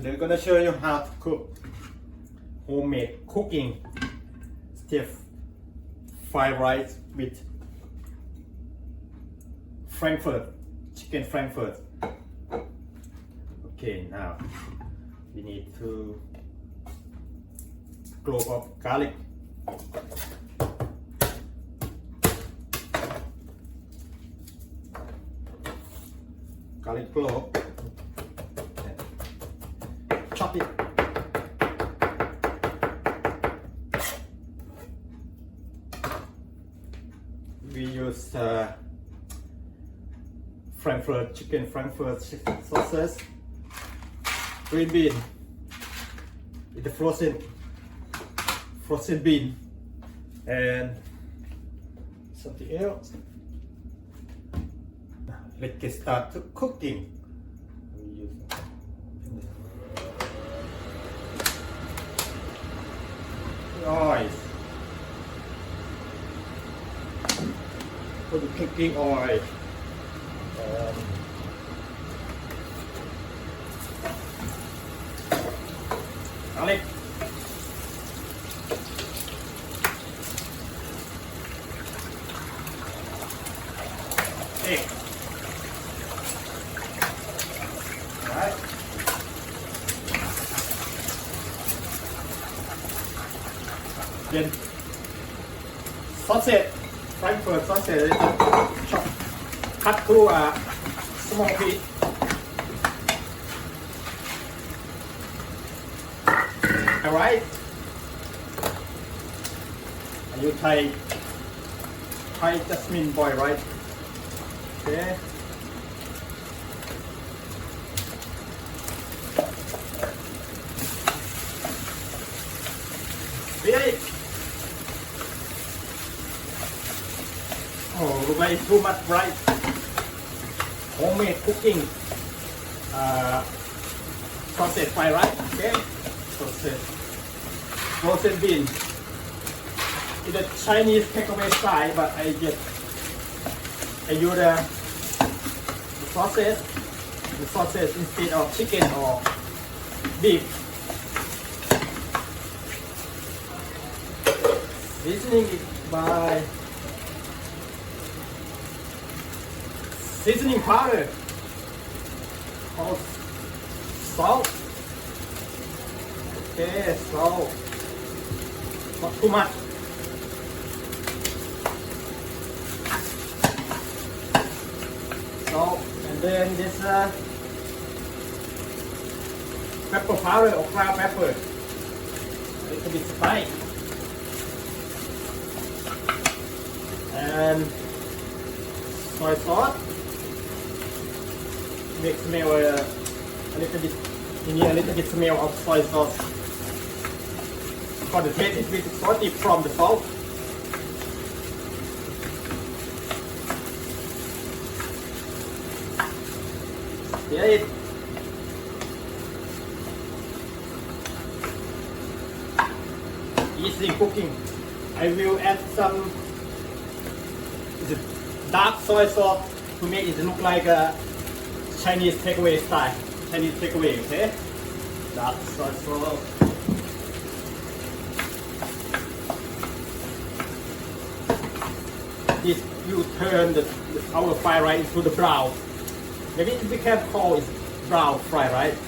Today I'm gonna show you how to cook homemade cooking stiff fried rice with Frankfurt, chicken Frankfurt. Okay, now we need to clove of garlic, clove, chop it. We use Frankfurt chicken Frankfurt sauces, green bean, with the frozen bean, and something else. Let's get started cooking. Oil. Put the cooking oil. Garlic. Egg. Alright. Then sausage, Frankfurt sausage, chop, cut to a small piece. Alright. And you Thai jasmine boy, right? Okay. Really? Oh, way too much rice. Homemade cooking. Sausage fried rice. Okay. Sausage. Frozen bean. It's a Chinese takeaway style, but I use the sausage instead of chicken or beef. Seasoning it by seasoning powder called salt. Okay, salt, not too much. Salt, and then this pepper powder or ground pepper, a little bit spice, and soy sauce. Make smell a little bit. You need a little bit smell of soy sauce. For the taste, it's a bit salty from the salt. Yeah. Easy cooking. I will add some dark soy sauce to make it look like a Chinese takeaway style. Chinese takeaway, okay? Dark soy sauce. This you turn our fried rice into the brown. Maybe we can call it brown fried rice.